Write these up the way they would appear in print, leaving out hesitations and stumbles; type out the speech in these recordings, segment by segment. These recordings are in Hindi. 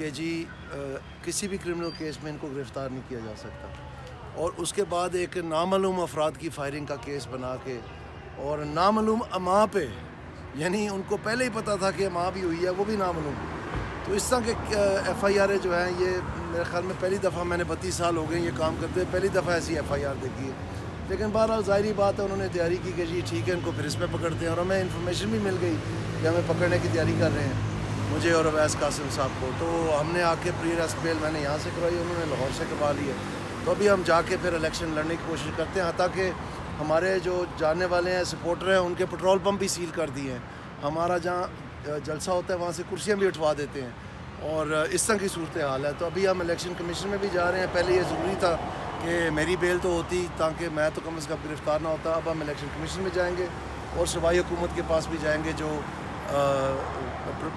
कि जी किसी भी क्रिमिनल केस में इनको गिरफ़्तार नहीं किया जा सकता, और उसके बाद एक नामालूम अफराद की फायरिंग का केस बना के और नामालूम अमा पे, यानी उनको पहले ही पता था कि अमा भी हुई है, वो भी नामालूम। तो इस तरह के FIR जो हैं ये मेरे ख्याल में पहली दफ़ा, मैंने 32 साल हो गए ये काम करते हुए, पहली दफ़ा ऐसी FIR देखी है। लेकिन बहरहाल ज़ाहिरी बात है, उन्होंने तैयारी की कि जी ठीक है इनको फिर इसमें पकड़ते हैं, और हमें इन्फॉर्मेशन भी मिल गई कि हमें पकड़ने की तैयारी कर रहे हैं, मुझे और अवैस कासिम साहब को। तो हमने आके प्री अरेस्ट बेल मैंने यहाँ से करवाई, उन्होंने लाहौर से करवा ली है। तो अभी हम जाके फिर इलेक्शन लड़ने की कोशिश करते हैं, ताकि हमारे जो जानने वाले हैं सपोर्टर हैं उनके पेट्रोल पम्प भी सील कर दिए हैं, हमारा जहाँ जलसा होता है वहाँ से कुर्सियाँ भी उठवा देते हैं, और इस तरह की सूरत हाल है। तो अभी हम इलेक्शन कमीशन में भी जा रहे हैं। पहले ये ज़रूरी था कि मेरी बेल तो होती ताकि मैं तो कम से कम गिरफ़्तार ना होता। अब हम इलेक्शन कमीशन में जाएंगे और सूबाई हुकूमत के पास भी जाएंगे, जो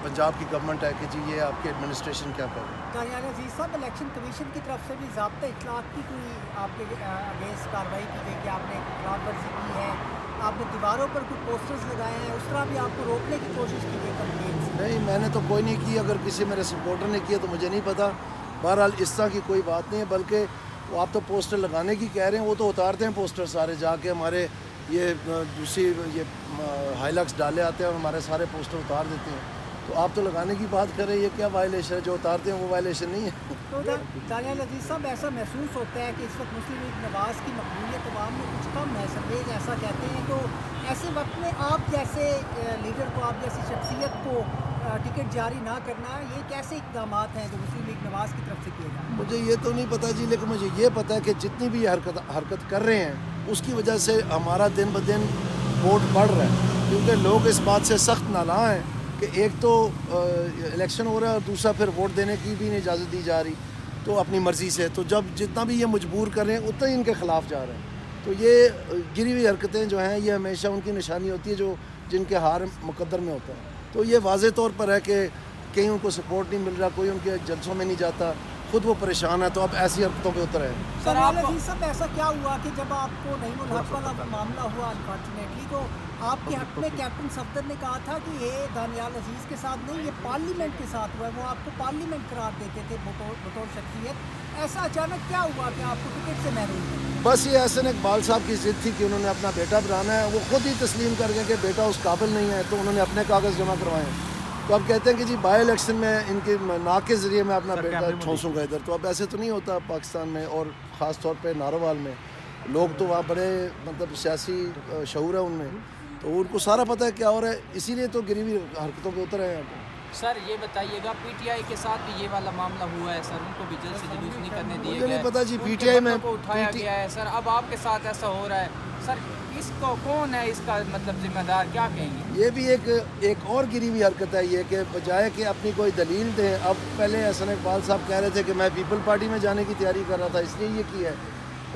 पंजाब की गवर्नमेंट है, कि जी ये आपके एडमिनिस्ट्रेशन क्या कर रहे हैं। दानियाल अजीज़ साहब, इलेक्शन कमीशन की तरफ से भी ज़ाब्ता इत्तलात की कोई आपके अगेंस्ट कार्रवाई की गई कि आपने खिलाफ वर्जी की है, आपने दीवारों पर कुछ पोस्टर्स लगाए हैं, उस तरह भी आपको रोकने की कोशिश की गई कंप्लेन से? नहीं, मैंने तो कोई नहीं की। अगर किसी मेरे सपोर्टर ने किया तो मुझे नहीं पता। बहरहाल इस तरह की कोई बात नहीं है, बल्कि वो आप तो पोस्टर लगाने की कह रहे हैं, वो तो उतारते हैं पोस्टर सारे जाके, हमारे ये दूसरी ये हाईलक्स डाले आते हैं और हमारे सारे पोस्टर उतार देते हैं। तो आप तो लगाने की बात कर रहे हैं, ये क्या वायलेशन है? जो उतारते हैं वो वायलेशन नहीं है। तो दानियाल अजीज़ साहब, ऐसा महसूस होता है कि इस वक्त मुस्लिम लीग नवाज़ की मकबूलियत अवाम में कुछ कम है, संदेश ऐसा कहते हैं। तो ऐसे वक्त में आप जैसे लीडर को, आप जैसी शख्सियत को टिकट जारी ना करना, ये कैसे इक़दाम हैं जो मुस्लिम लीग नवाज़ की तरफ से किए जाए? मुझे ये तो नहीं पता जी, लेकिन मुझे ये पता है कि जितनी भी हरकत कर रहे हैं उसकी वजह से हमारा दिन ब दिन वोट बढ़ रहा है, क्योंकि लोग इस बात से सख्त नालां हैं कि एक तो इलेक्शन हो रहा है और दूसरा फिर वोट देने की भी नहीं इजाज़त दी जा रही, तो अपनी मर्ज़ी से। तो जब जितना भी ये मजबूर कर रहे हैं उतना ही इनके ख़िलाफ़ जा रहे हैं। तो ये गिरी हुई हरकतें जो हैं ये हमेशा उनकी निशानी होती है, जो जिनके हार मुकद्दर में होता है। तो ये वाज़े तौर पर है कि कहीं उनको सपोर्ट नहीं मिल रहा, कोई उनके जलसों में नहीं जाता, खुद वो परेशान है, तो अब ऐसी हरकतों पे उतर है। सर आप सब ऐसा क्या हुआ कि जब आपको नईमुल हक वाला मामला हुआ अनफॉर्चुनेटली, तो आपके हक में कैप्टन सफदर ने कहा था कि ये दानियाल अजीज़ के साथ नहीं, ये पार्लियामेंट के साथ हुआ है, वो आपको पार्लियामेंट करार देते थे बतौर शख्सियत। ऐसा अचानक क्या हुआ कि आपको टिकट से महरूम किया? बस ये एहसन इकबाल साहब की ज़िद थी कि उन्होंने अपना बेटा बनाना है, वो खुद ही तस्लीम कर गए कि बेटा उस काबिल नहीं है, तो उन्होंने अपने कागज़ जमा करवाए। तो अब कहते हैं कि जी बाई इलेक्शन में इनके नाक के ज़रिए मैं अपना बेटा ठोंसूँगा इधर। तो अब ऐसे तो नहीं होता पाकिस्तान में, और ख़ास तौर पे नारोवाल में लोग तो वहाँ बड़े मतलब सियासी शऊर है उनमें, तो उनको सारा पता है क्या हो रहा है, इसीलिए तो गिरी हुई हरकतों पे उतर हैं। सर ये बताइएगा, PTI के साथ भी ये वाला मामला हुआ है सर, उनको भी जल्द से जुलूस नहीं करने दिए गए? मुझे नहीं पता जी, PTI में को उठाया गया है सर, अब आपके साथ ऐसा हो रहा है सर, इसको कौन है इसका मतलब जिम्मेदार, क्या कहेंगे? ये भी एक और गिरी हुई हरकत है ये, कि बजाय कि अपनी कोई दलील दें, अब पहले एहसन इकबाल साहब कह रहे थे कि मैं पीपल पार्टी में जाने की तैयारी कर रहा था इसलिए ये किया है,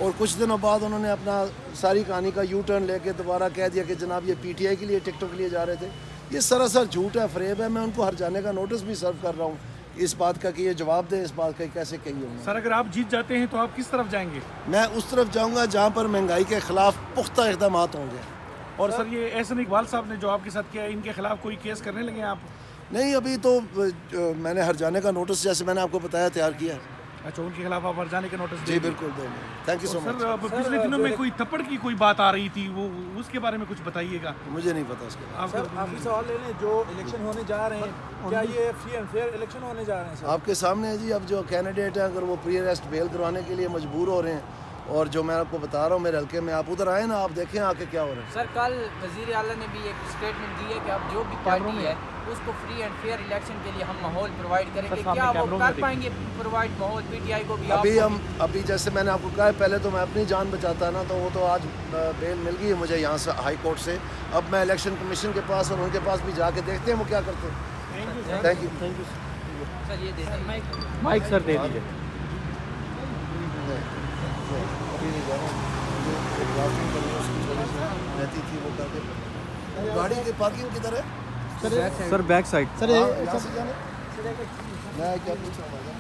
और कुछ दिनों बाद उन्होंने अपना सारी कहानी का यू टर्न लेके दोबारा कह दिया कि जनाब ये PTI के लिए टिकटों के लिए जा रहे थे। ये सरासर झूठ है, फरेब है। मैं उनको हर जाने का नोटिस भी सर्व कर रहा हूँ इस बात का कि ये जवाब दें इस बात का कैसे कही होंगे। सर अगर आप जीत जाते हैं तो आप किस तरफ जाएंगे? मैं उस तरफ जाऊँगा जहाँ पर महंगाई के ख़िलाफ़ पुख्ता इक़दाम होंगे। और सर ये एहसन इकबाल साहब ने जो आपके साथ किया है, इनके खिलाफ कोई केस करने लगे आप? नहीं, अभी तो मैंने हर जाने का नोटिस, जैसे मैंने आपको बताया, तैयार किया है। अच्छा, उनके खिलाफ आप हर जाने के नोटिस? जी बिल्कुल देंगे। Thank you so much. Sir पिछले दिनों में कोई थप्पड़ की कोई बात आ रही थी, वो उसके बारे में कुछ बताइएगा। मुझे नहीं पता उसके बारे में। आखिरी सवाल ले लें, जो इलेक्शन होने जा रहे हैं, क्या ये फ्री एंड फेयर इलेक्शन होने जा रहे हैं? आपके सामने है जी। अब जो कैंडिडेट हैं अगर वो प्री अरेस्ट बेल करवाने के लिए मजबूर हो रहे हैं, और जो मैं आपको बता रहा हूँ मेरे हल्के में, आप उधर आए ना, आप देखें आके क्या हो रहा है। सर कल वज़ीर आला ने भी एक स्टेटमेंट दी है कि अब जो भी पार्टी है उसको फ्री एंड फेयर इलेक्शन के लिए हम माहौल प्रोवाइड करेंगे। क्या वो कर पाएंगे प्रोवाइड माहौल PTI को भी? अभी जैसे मैंने आपको कहा है, पहले तो मैं अपनी जान बचाता ना, तो वो तो आज बेल मिल गई है मुझे यहाँ से हाई कोर्ट से। अब मैं इलेक्शन कमीशन के पास और उनके पास भी जाके देखते हैं वो क्या करते हैं। Thank you sir. ये दे माइक सर दे दीजिए। अभी नहीं जा रहा हूँ, मुझे एक ड्राफ्टिंग करनी है, उसकी थोड़ी सी रहती थी, वो करके। गाड़ी की पार्किंग किधर है? Sir back side. सर यहाँ से जाना, मैं क्या पूछ रहा हूँ।